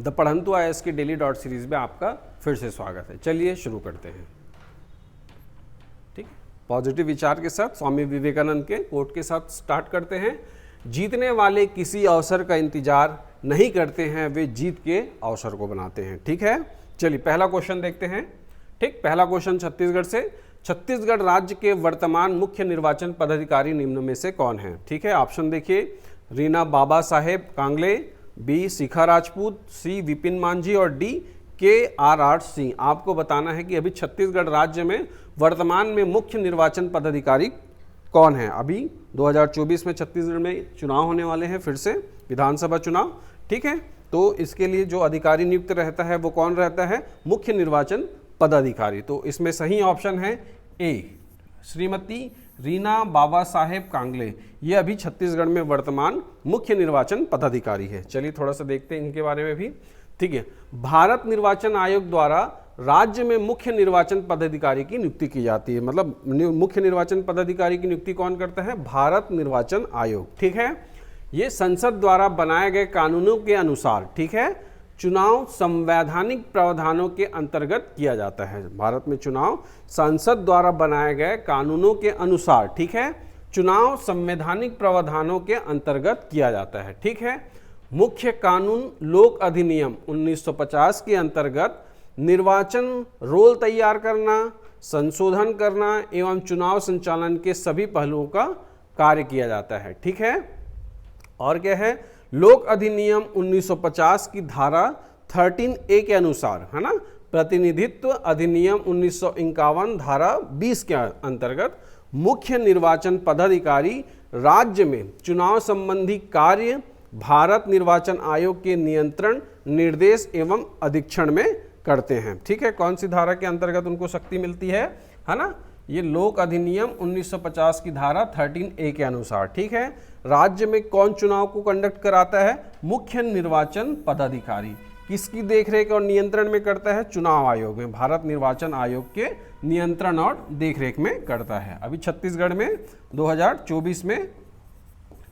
The पढ़ंतु IAS की daily dot series में आपका फिर से स्वागत है। चलिए शुरू करते हैं। ठीक, पॉजिटिव विचार के साथ स्वामी विवेकानंद के कोट के साथ स्टार्ट करते हैं। जीतने वाले किसी अवसर का इंतजार नहीं करते हैं, वे जीत के अवसर को बनाते हैं। ठीक है, चलिए पहला क्वेश्चन देखते हैं। ठीक, पहला क्वेश्चन छत्तीसगढ़ से। छत्तीसगढ़ राज्य के वर्तमान मुख्य निर्वाचन पदाधिकारी निम्न में से कौन है? ठीक है, ऑप्शन देखिए, रीना बाबा साहेब कांगले, बी शिखा राजपूत, सी विपिन मांझी और डी KRR सिंह। आपको बताना है कि अभी छत्तीसगढ़ राज्य में वर्तमान में मुख्य निर्वाचन पदाधिकारी कौन है। अभी 2024 में छत्तीसगढ़ में चुनाव होने वाले हैं, फिर से विधानसभा चुनाव। ठीक है, तो इसके लिए जो अधिकारी नियुक्त रहता है वो कौन रहता है? मुख्य निर्वाचन पदाधिकारी। तो इसमें सही ऑप्शन है ए, श्रीमती रीना बाबा साहेब कांगले। ये अभी छत्तीसगढ़ में वर्तमान मुख्य निर्वाचन पदाधिकारी है। चलिए थोड़ा सा देखते हैं इनके बारे में भी। ठीक है, भारत निर्वाचन आयोग द्वारा राज्य में मुख्य निर्वाचन पदाधिकारी की नियुक्ति की जाती है। मतलब मुख्य निर्वाचन पदाधिकारी की नियुक्ति कौन करता है? भारत निर्वाचन आयोग। ठीक है, ये संसद द्वारा बनाए गए कानूनों के अनुसार, ठीक है, चुनाव संवैधानिक प्रावधानों के अंतर्गत किया जाता है। भारत में चुनाव संसद द्वारा बनाए गए कानूनों के अनुसार, ठीक है, चुनाव संवैधानिक प्रावधानों के अंतर्गत किया जाता है। ठीक है, मुख्य कानून लोक अधिनियम 1950 के अंतर्गत निर्वाचन रोल तैयार करना, संशोधन करना एवं चुनाव संचालन के सभी पहलुओं का कार्य किया जाता है। ठीक है, और क्या है? लोक अधिनियम 1950 की धारा 13A के अनुसार, है ना, प्रतिनिधित्व अधिनियम 1951 धारा 20 के अंतर्गत मुख्य निर्वाचन पदाधिकारी राज्य में चुनाव संबंधी कार्य भारत निर्वाचन आयोग के नियंत्रण, निर्देश एवं अधीक्षण में करते हैं। ठीक है, कौन सी धारा के अंतर्गत उनको शक्ति मिलती है ना? ये लोक अधिनियम 1950 की धारा 13A के अनुसार। ठीक है, राज्य में कौन चुनाव को कंडक्ट कराता है? मुख्य निर्वाचन पदाधिकारी। किसकी देखरेख और नियंत्रण में करता है? चुनाव आयोग में, भारत निर्वाचन आयोग के नियंत्रण और देखरेख में करता है। अभी छत्तीसगढ़ में 2024 में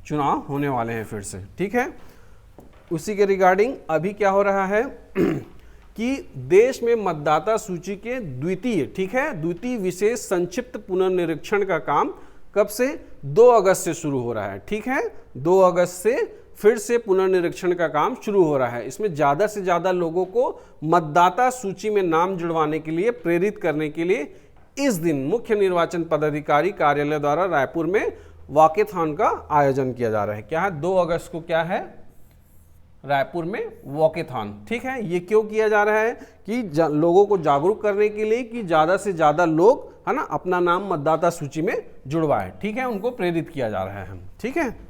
चुनाव होने वाले हैं फिर से। ठीक है, उसी के रिगार्डिंग अभी क्या हो रहा है कि देश में मतदाता सूची के द्वितीय, ठीक है, द्वितीय विशेष संक्षिप्त पुनर्निरीक्षण का काम कब से? 2 अगस्त से शुरू हो रहा है। ठीक है, 2 अगस्त से फिर से पुनर्निरीक्षण का काम शुरू हो रहा है। इसमें ज़्यादा से ज़्यादा लोगों को मतदाता सूची में नाम जुड़वाने के लिए, प्रेरित करने के लिए इस दिन मुख्य निर्वाचन पदाधिकारी कार्यालय द्वारा रायपुर में वॉकेथॉन का आयोजन किया जा रहा है। क्या है? 2 अगस्त को क्या है? रायपुर में वॉकेथॉन। ठीक है, ये क्यों किया जा रहा है? कि लोगों को जागरूक करने के लिए कि ज़्यादा से ज़्यादा लोग, है ना, अपना नाम मतदाता सूची में जुड़वाए। ठीक है, उनको प्रेरित किया जा रहा है। ठीक है,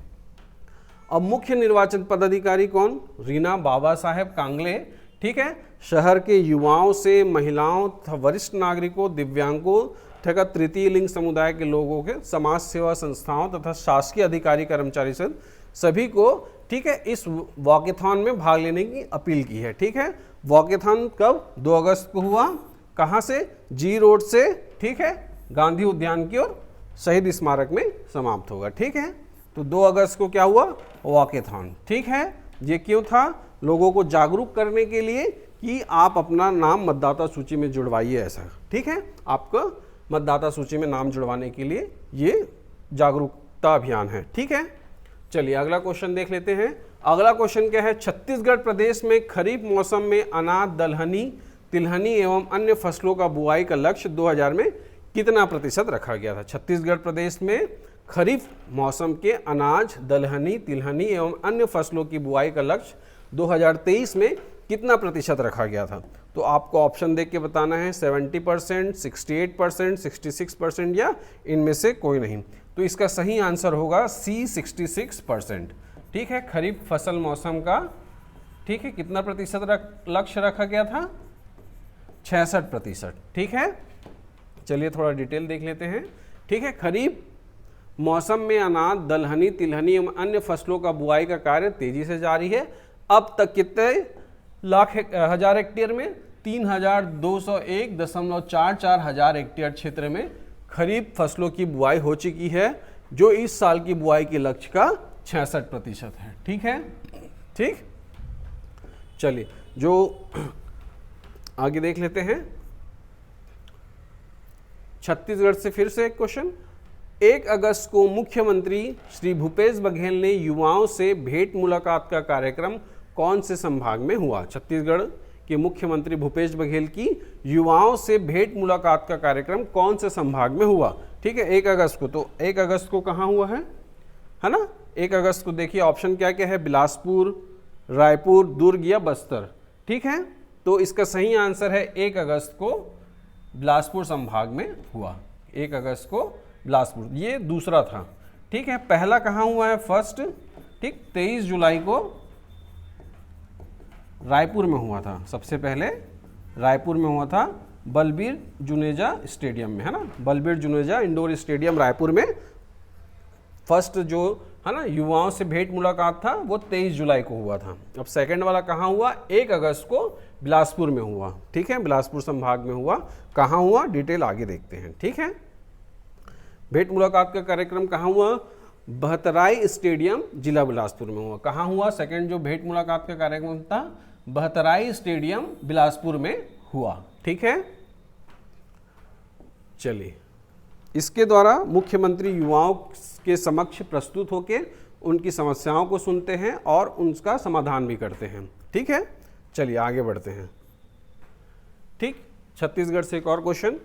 अब मुख्य निर्वाचन पदाधिकारी कौन? रीना बाबा साहेब कांगले। ठीक है, शहर के युवाओं से महिलाओं, वरिष्ठ नागरिकों, दिव्यांगों तथा तृतीय लिंग समुदाय के लोगों के, समाज सेवा संस्थाओं तथा शासकीय अधिकारी कर्मचारी से सभी को, ठीक है, इस वॉकेथॉन में भाग लेने की अपील की है। ठीक है, वॉकेथॉन कब? 2 अगस्त को हुआ। कहाँ से? जी रोड से, ठीक है, गांधी उद्यान की ओर शहीद स्मारक में समाप्त होगा। ठीक है, तो 2 अगस्त को क्या हुआ? वॉकेथॉन। ठीक है, ये क्यों था? लोगों को जागरूक करने के लिए कि आप अपना नाम मतदाता सूची में जुड़वाइए, ऐसा। ठीक है, आपको मतदाता सूची में नाम जुड़वाने के लिए ये जागरूकता अभियान है। ठीक है, चलिए अगला क्वेश्चन देख लेते हैं। अगला क्वेश्चन क्या है? छत्तीसगढ़ प्रदेश में खरीफ मौसम में अनाज, दलहनी, तिलहनी एवं अन्य फसलों का बुआई का लक्ष्य 2000 में कितना प्रतिशत रखा गया था? छत्तीसगढ़ प्रदेश में खरीफ मौसम के अनाज, दलहनी, तिलहनी एवं अन्य फसलों की बुआई का लक्ष्य 2023 में कितना प्रतिशत रखा गया था? तो आपको ऑप्शन देख के बताना है 70%, 68%, 66% या इनमें से कोई नहीं। तो इसका सही आंसर होगा सी, 66%। ठीक है, खरीफ फसल मौसम का, ठीक है, कितना प्रतिशत लक्ष्य रखा गया था? 66%। ठीक है, चलिए थोड़ा डिटेल देख लेते हैं। ठीक है, खरीफ मौसम में अनाज, दलहनी, तिलहनी एवं अन्य फसलों का बुआई का कार्य तेजी से जारी है। अब तक कितने हजार हेक्टेयर में? 3201.44 हजार हेक्टेयर क्षेत्र में खरीफ फसलों की बुआई हो चुकी है, जो इस साल की बुआई के लक्ष्य का 66% है। ठीक है, ठीक, चलिए जो आगे देख लेते हैं, छत्तीसगढ़ से फिर से एक क्वेश्चन। 1 अगस्त को मुख्यमंत्री श्री भूपेश बघेल ने युवाओं से भेंट मुलाकात का कार्यक्रम कौन से संभाग में हुआ? छत्तीसगढ़ के मुख्यमंत्री भूपेश बघेल की युवाओं से भेंट मुलाकात का कार्यक्रम कौन से संभाग में हुआ? ठीक है, 1 अगस्त को, तो 1 अगस्त को कहाँ हुआ है ना? 1 अगस्त को देखिए ऑप्शन क्या क्या है, बिलासपुर, रायपुर, दुर्ग या बस्तर। ठीक है, तो इसका सही आंसर है 1 अगस्त को बिलासपुर संभाग में हुआ। 1 अगस्त को बिलासपुर, ये दूसरा था। ठीक है, पहला कहाँ हुआ है? फर्स्ट, ठीक, 23 जुलाई को रायपुर में हुआ था। सबसे पहले रायपुर में हुआ था, बलबीर जुनेजा स्टेडियम में, है ना, बलबीर जुनेजा इंडोर स्टेडियम रायपुर में फर्स्ट जो है ना युवाओं से भेंट मुलाकात था वो 23 जुलाई को हुआ था। अब सेकंड वाला कहाँ हुआ? 1 अगस्त को बिलासपुर में हुआ। ठीक है, बिलासपुर संभाग में हुआ। कहाँ हुआ, डिटेल आगे देखते हैं। ठीक है, भेंट मुलाकात का कार्यक्रम कहाँ हुआ? बहतराई स्टेडियम जिला बिलासपुर में हुआ। कहाँ हुआ? सेकंड जो भेंट मुलाकात का कार्यक्रम था बहतराई स्टेडियम बिलासपुर में हुआ। ठीक है, चलिए, इसके द्वारा मुख्यमंत्री युवाओं के समक्ष प्रस्तुत होकर उनकी समस्याओं को सुनते हैं और उनका समाधान भी करते हैं। ठीक है, चलिए आगे बढ़ते हैं। ठीक, छत्तीसगढ़ से एक और क्वेश्चन।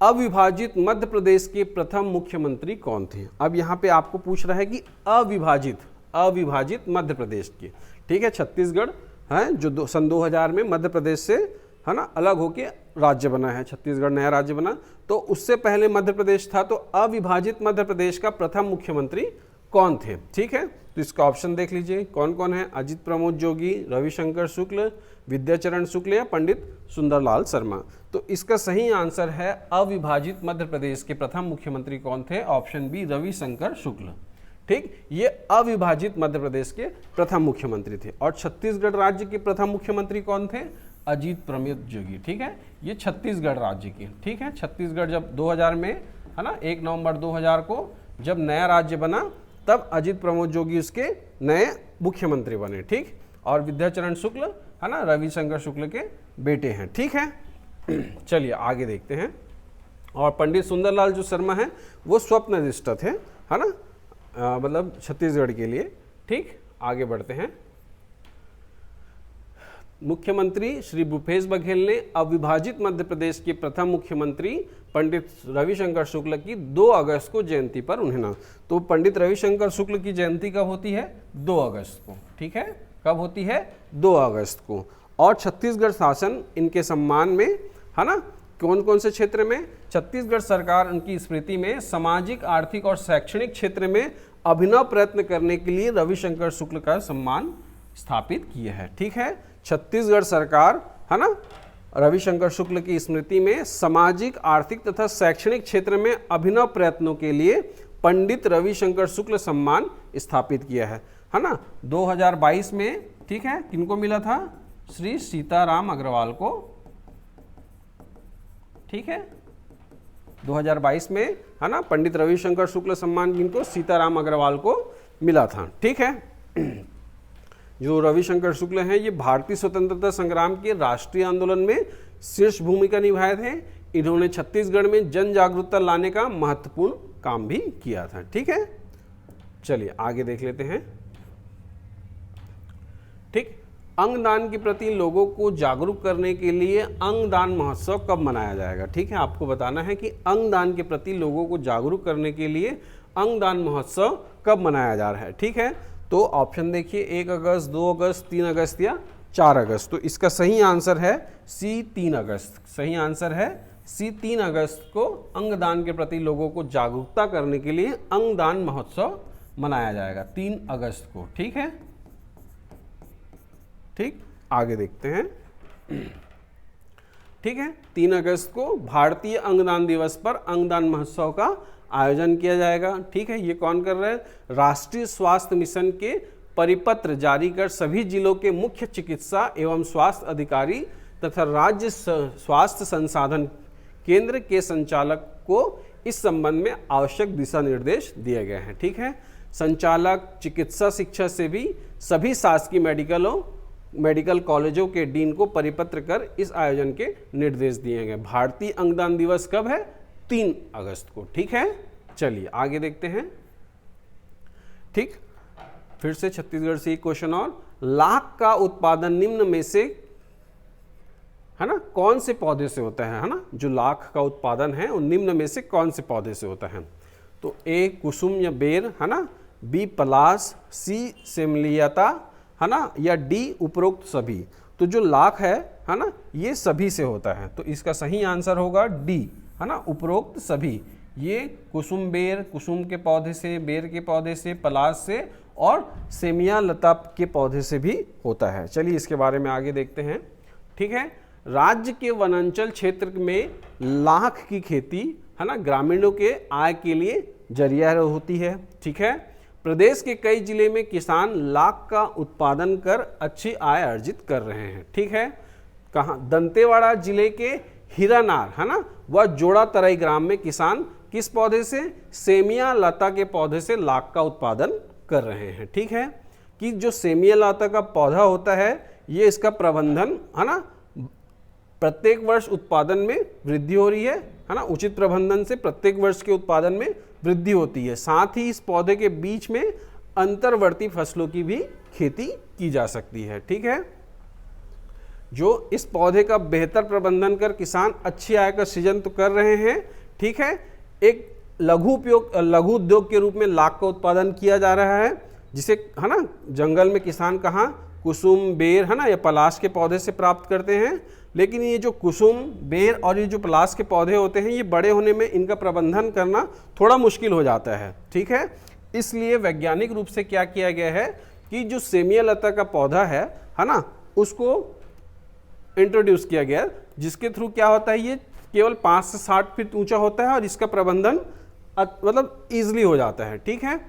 अविभाजित मध्य प्रदेश के प्रथम मुख्यमंत्री कौन थे? अब यहाँ पे आपको पूछ रहा है कि अविभाजित मध्य प्रदेश के। ठीक है, छत्तीसगढ़ है जो सन 2000 में मध्य प्रदेश से है ना अलग होके राज्य बना है, छत्तीसगढ़ नया राज्य बना, तो उससे पहले मध्य प्रदेश था। तो अविभाजित मध्य प्रदेश का प्रथम मुख्यमंत्री कौन थे? ठीक है, तो इसका ऑप्शन देख लीजिए कौन कौन है। अजित प्रमोद जोगी, रविशंकर शुक्ल, विद्याचरण शुक्ल या पंडित सुंदरलाल शर्मा। तो इसका सही आंसर है अविभाजित मध्य प्रदेश के प्रथम मुख्यमंत्री कौन थे? Option B, Ravishankar Shukla. ठीक, ये अविभाजित मध्य प्रदेश के प्रथम मुख्यमंत्री थे। और छत्तीसगढ़ राज्य के प्रथम मुख्यमंत्री कौन थे? अजित प्रमोद जोगी। ठीक है, ये छत्तीसगढ़ राज्य के। ठीक है, छत्तीसगढ़ जब 2000 में है ना 1 नवंबर 2000 को जब नया राज्य बना तब अजित प्रमोद जोगी उसके नए मुख्यमंत्री बने। ठीक, और विद्याचरण शुक्ल है ना रविशंकर शुक्ल के बेटे हैं। ठीक है, चलिए आगे देखते हैं। और पंडित सुंदरलाल जो शर्मा है वो स्वप्नदृष्टा थे, है ना, मतलब छत्तीसगढ़ के लिए। ठीक, आगे बढ़ते हैं। मुख्यमंत्री श्री भूपेश बघेल ने अविभाजित मध्य प्रदेश के प्रथम मुख्यमंत्री पंडित रविशंकर शुक्ल की 2 अगस्त को जयंती पर उन्हें ना, तो पंडित रविशंकर शुक्ल की जयंती कब होती है? 2 अगस्त को। ठीक है, कब होती है? 2 अगस्त को। और छत्तीसगढ़ शासन इनके सम्मान में है ना कौन कौन से क्षेत्र में? छत्तीसगढ़ सरकार उनकी स्मृति में सामाजिक, आर्थिक और शैक्षणिक क्षेत्र में अभिनव प्रयत्न करने के लिए रविशंकर शुक्ल का सम्मान स्थापित किया है। ठीक है, छत्तीसगढ़ सरकार है ना रविशंकर शुक्ल की स्मृति में सामाजिक, आर्थिक तथा शैक्षणिक क्षेत्र में अभिनव प्रयत्नों के लिए पंडित रविशंकर शुक्ल सम्मान स्थापित किया है ना। 2022 में, ठीक है, किनको मिला था? श्री सीताराम अग्रवाल को। ठीक है, 2022 में है ना पंडित रविशंकर शुक्ल सम्मान जिनको सीताराम अग्रवाल को मिला था। ठीक है, जो रविशंकर शुक्ल हैं ये भारतीय स्वतंत्रता संग्राम के राष्ट्रीय आंदोलन में शीर्ष भूमिका निभाए थे। इन्होंने छत्तीसगढ़ में जन जागरूकता लाने का महत्वपूर्ण काम भी किया था। ठीक है, चलिए आगे देख लेते हैं। ठीक, अंगदान के प्रति लोगों को जागरूक करने के लिए अंगदान महोत्सव कब मनाया जाएगा? ठीक है, आपको बताना है कि अंगदान के प्रति लोगों को जागरूक करने के लिए अंगदान महोत्सव कब मनाया जा रहा है। ठीक है, तो ऑप्शन देखिए 1 अगस्त, 2 अगस्त, 3 अगस्त या 4 अगस्त। तो इसका सही आंसर है सी, 3 अगस्त। सही आंसर है सी, 3 अगस्त को अंगदान के प्रति लोगों को जागरूकता करने के लिए अंगदान महोत्सव मनाया जाएगा 3 अगस्त को। ठीक है, ठीक, आगे देखते हैं। ठीक है, 3 अगस्त को भारतीय अंगदान दिवस पर अंगदान महोत्सव का आयोजन किया जाएगा। ठीक है, ये कौन कर रहा है? राष्ट्रीय स्वास्थ्य मिशन के परिपत्र जारी कर सभी जिलों के मुख्य चिकित्सा एवं स्वास्थ्य अधिकारी तथा राज्य स्वास्थ्य संसाधन केंद्र के संचालक को इस संबंध में आवश्यक दिशा निर्देश दिए गए हैं। ठीक है, संचालक चिकित्सा शिक्षा से भी सभी शासकीय मेडिकलों मेडिकल कॉलेजों के डीन को परिपत्र कर इस आयोजन के निर्देश दिए गए। भारतीय अंगदान दिवस कब है? 3 अगस्त को। ठीक है, चलिए आगे देखते हैं। ठीक, फिर से छत्तीसगढ़ से एक क्वेश्चन और, लाख का उत्पादन निम्न में से, है ना, कौन से पौधे से होता है ना, जो लाख का उत्पादन है वो निम्न में से कौन से पौधे से होता है? तो ए कुसुम या बेर, है ना, बी पलास, सी सेमलियाता, है ना, या डी उपरोक्त सभी। तो जो लाख है ना, ये सभी से होता है, तो इसका सही आंसर होगा डी, है ना, उपरोक्त सभी। ये कुसुम बेर, कुसुम के पौधे से, बेर के पौधे से, पलास से और सेमिया लता के पौधे से भी होता है। चलिए इसके बारे में आगे देखते हैं। ठीक है, राज्य के वनांचल क्षेत्र में लाख की खेती, है ना, ग्रामीणों के आय के लिए जरिया होती है। ठीक है, प्रदेश के कई जिले में किसान लाख का उत्पादन कर अच्छी आय अर्जित कर रहे हैं। ठीक है, कहाँ? दंतेवाड़ा जिले के हीरानार, है ना, व जोड़ा तराई ग्राम में किसान किस पौधे से? सेमिया लता के पौधे से लाख का उत्पादन कर रहे हैं। ठीक है, कि जो सेमिया लता का पौधा होता है, ये इसका प्रबंधन, है ना, प्रत्येक वर्ष उत्पादन में वृद्धि हो रही है ना, उचित प्रबंधन से प्रत्येक वर्ष के उत्पादन में वृद्धि होती है। साथ ही इस पौधे के बीच में अंतर्वर्ती फसलों की भी खेती की जा सकती है। ठीक है, जो इस पौधे का बेहतर प्रबंधन कर किसान अच्छी आय का सृजन तो कर रहे हैं। ठीक है, एक लघु उद्योग के रूप में लाख का उत्पादन किया जा रहा है, जिसे, है ना, जंगल में किसान कहाँ कुसुम बेर, है ना, या पलाश के पौधे से प्राप्त करते हैं। लेकिन ये जो कुसुम बेर और ये जो पलाश के पौधे होते हैं, ये बड़े होने में इनका प्रबंधन करना थोड़ा मुश्किल हो जाता है। ठीक है, इसलिए वैज्ञानिक रूप से क्या किया गया है कि जो सेमिया लता का पौधा है ना, उसको इंट्रोड्यूस किया गया, जिसके थ्रू क्या होता है, ये केवल 5 से 60 फीट ऊंचा होता है और इसका प्रबंधन मतलब ईजिली हो जाता है। ठीक है,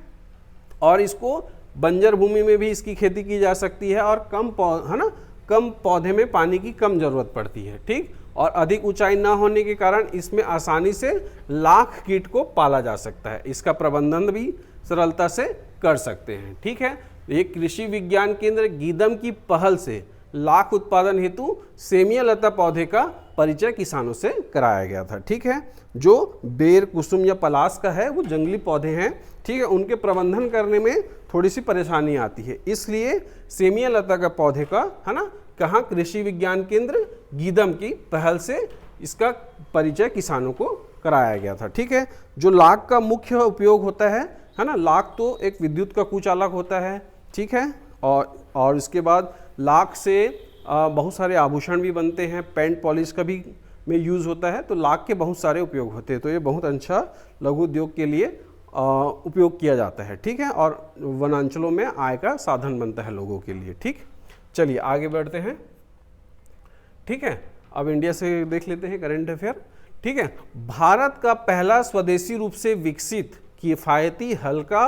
और इसको बंजर भूमि में भी इसकी खेती की जा सकती है और कम पौधे में पानी की कम जरूरत पड़ती है। ठीक, और अधिक ऊंचाई ना होने के कारण इसमें आसानी से लाख कीट को पाला जा सकता है, इसका प्रबंधन भी सरलता से कर सकते हैं। ठीक है, ये कृषि विज्ञान केंद्र गीदम की पहल से लाख उत्पादन हेतु सेमिया लता पौधे का परिचय किसानों से कराया गया था। ठीक है, जो बेर, कुसुम या पलाश का है वो जंगली पौधे हैं। ठीक है, उनके प्रबंधन करने में थोड़ी सी परेशानी आती है, इसलिए सेमिया लता का पौधे का, है ना, कहाँ कृषि विज्ञान केंद्र गीदम की पहल से इसका परिचय किसानों को कराया गया था। ठीक है, जो लाख का मुख्य उपयोग होता है ना, लाख तो एक विद्युत का कुचालक होता है। ठीक है, और इसके बाद लाख से बहुत सारे आभूषण भी बनते हैं, पेंट पॉलिश का भी में यूज़ होता है, तो लाख के बहुत सारे उपयोग होते हैं। तो ये बहुत अच्छा लघु उद्योग के लिए उपयोग किया जाता है। ठीक है, और वनांचलों में आय का साधन बनता है लोगों के लिए। ठीक, चलिए आगे बढ़ते हैं। ठीक है, अब इंडिया से देख लेते हैं करंट अफेयर। ठीक है, भारत का पहला स्वदेशी रूप से विकसित किफायती हल्का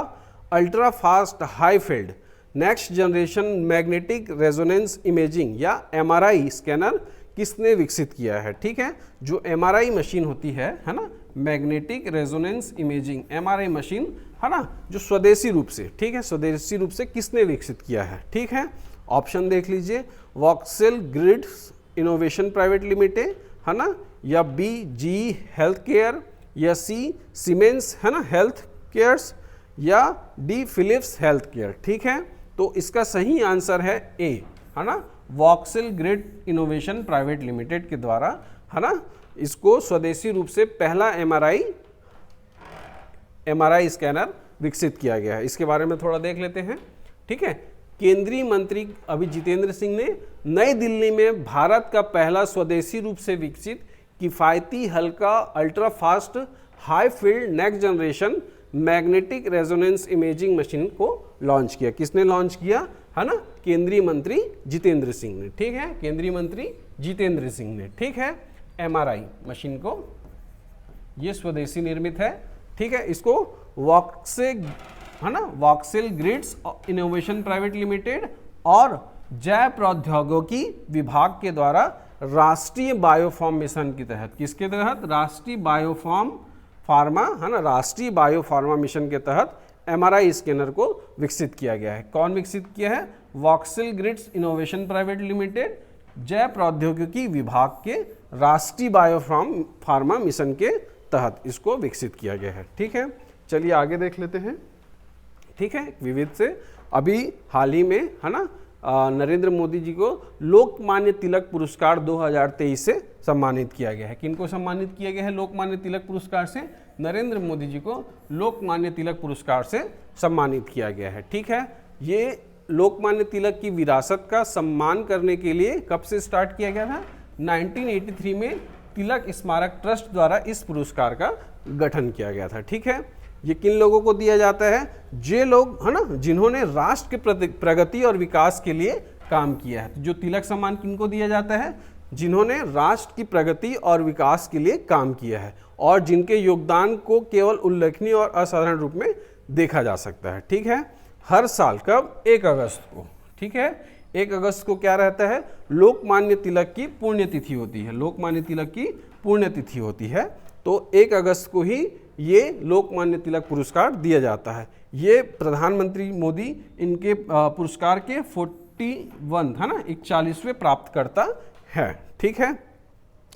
ultra fast high field next generation magnetic resonance imaging या एमआरआई स्कैनर किसने विकसित किया है? ठीक है, जो एमआरआई मशीन होती है ना, magnetic resonance imaging MRI machine, है ना, जो स्वदेशी रूप से, ठीक है, स्वदेशी रूप से किसने विकसित किया है? ठीक है, ऑप्शन देख लीजिए, voxel grids innovation private limited, है ना, या बी जी हेल्थ केयर, या सी सीमेंस, है ना, हेल्थ केयर्स, या डी फिलिप्स हेल्थ केयर। ठीक है, तो इसका सही आंसर है ए, है ना, voxel grid innovation private limited के द्वारा, है ना, इसको स्वदेशी रूप से पहला एमआरआई स्कैनर विकसित किया गया है। इसके बारे में थोड़ा देख लेते हैं। ठीक है, केंद्रीय मंत्री अभी जितेंद्र सिंह ने नई दिल्ली में भारत का पहला स्वदेशी रूप से विकसित किफायती हल्का ultra fast high field next generation magnetic resonance imaging machine को लॉन्च किया। किसने लॉन्च किया? है ना, केंद्रीय मंत्री जितेंद्र सिंह ने। ठीक है, केंद्रीय मंत्री जितेंद्र सिंह ने। ठीक है, एमआरआई मशीन को, ये स्वदेशी निर्मित है। ठीक है, इसको voxel grids innovation private limited और जैव प्रौद्योगिकी विभाग के द्वारा राष्ट्रीय बायोफार्म मिशन के तहत, किसके तहत? राष्ट्रीय बायोफार्मा, है ना, राष्ट्रीय बायोफार्मा मिशन के तहत MRI स्कैनर को विकसित किया गया है। कौन विकसित किया है? Voxel grids innovation private limited, जय प्रौद्योगिकी विभाग के राष्ट्रीय बायोफार्मा मिशन के तहत इसको विकसित किया गया है। ठीक है, चलिए आगे देख लेते हैं। ठीक है, विविध से अभी हाल ही में है ना नरेंद्र मोदी जी को लोकमान्य तिलक पुरस्कार 2023 से सम्मानित किया गया है। किनको सम्मानित किया गया है लोकमान्य तिलक पुरस्कार से? नरेंद्र मोदी जी को लोकमान्य तिलक पुरस्कार से सम्मानित किया गया है। ठीक है, ये लोकमान्य तिलक की विरासत का सम्मान करने के लिए कब से स्टार्ट किया गया था? 1983 में तिलक स्मारक ट्रस्ट द्वारा इस पुरस्कार का गठन किया गया था। ठीक है, ये किन लोगों को दिया जाता है? जे लोग है ना जिन्होंने राष्ट्र के प्रगति और विकास के लिए काम किया है। जो तिलक सम्मान किनको दिया जाता है? जिन्होंने राष्ट्र की प्रगति और विकास के लिए काम किया है और जिनके योगदान को केवल उल्लेखनीय और असाधारण रूप में देखा जा सकता है। ठीक है, हर साल कब? 1 अगस्त को। ठीक है, 1 अगस्त को क्या रहता है? लोकमान्य तिलक की पुण्यतिथि होती है। लोकमान्य तिलक की पुण्यतिथि होती है, तो 1 अगस्त को ही ये लोकमान्य तिलक पुरस्कार दिया जाता है। ये प्रधानमंत्री मोदी इनके पुरस्कार के 41 है ना 41वें प्राप्तकर्ता है। ठीक है,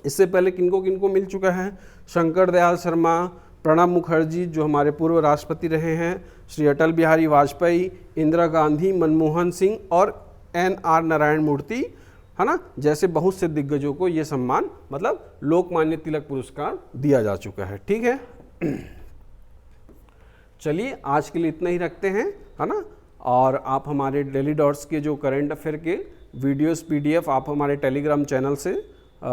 इससे पहले किनको किनको मिल चुका है? शंकर दयाल शर्मा, प्रणब मुखर्जी जो हमारे पूर्व राष्ट्रपति रहे हैं, श्री अटल बिहारी वाजपेयी, इंदिरा गांधी, मनमोहन सिंह और NR नारायण मूर्ति है ना जैसे बहुत से दिग्गजों को ये सम्मान मतलब लोकमान्य तिलक पुरस्कार दिया जा चुका है। ठीक है, चलिए आज के लिए इतना ही रखते हैं है ना। और आप हमारे डेली डॉट्स के जो करंट अफेयर के वीडियोस PDF आप हमारे टेलीग्राम चैनल से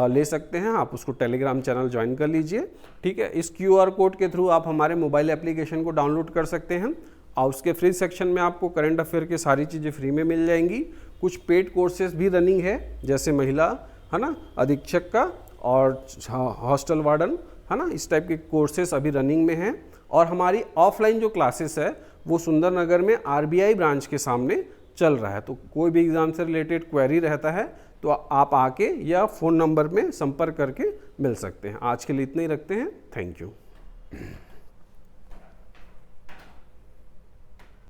ले सकते हैं। आप उसको टेलीग्राम चैनल ज्वाइन कर लीजिए। ठीक है, इस QR कोड के थ्रू आप हमारे मोबाइल एप्लीकेशन को डाउनलोड कर सकते हैं और उसके फ्री सेक्शन में आपको करंट अफेयर की सारी चीज़ें फ्री में मिल जाएंगी। कुछ पेड कोर्सेज भी रनिंग है जैसे महिला है ना अधीक्षक का और हॉस्टल वार्डन है ना इस टाइप के कोर्सेज अभी रनिंग में हैं। और हमारी ऑफलाइन जो क्लासेस है वो सुंदरनगर में RBI ब्रांच के सामने चल रहा है। तो कोई भी एग्ज़ाम से रिलेटेड क्वेरी रहता है तो आप आके या फ़ोन नंबर में संपर्क करके मिल सकते हैं। आज के लिए इतना ही रखते हैं। Thank you.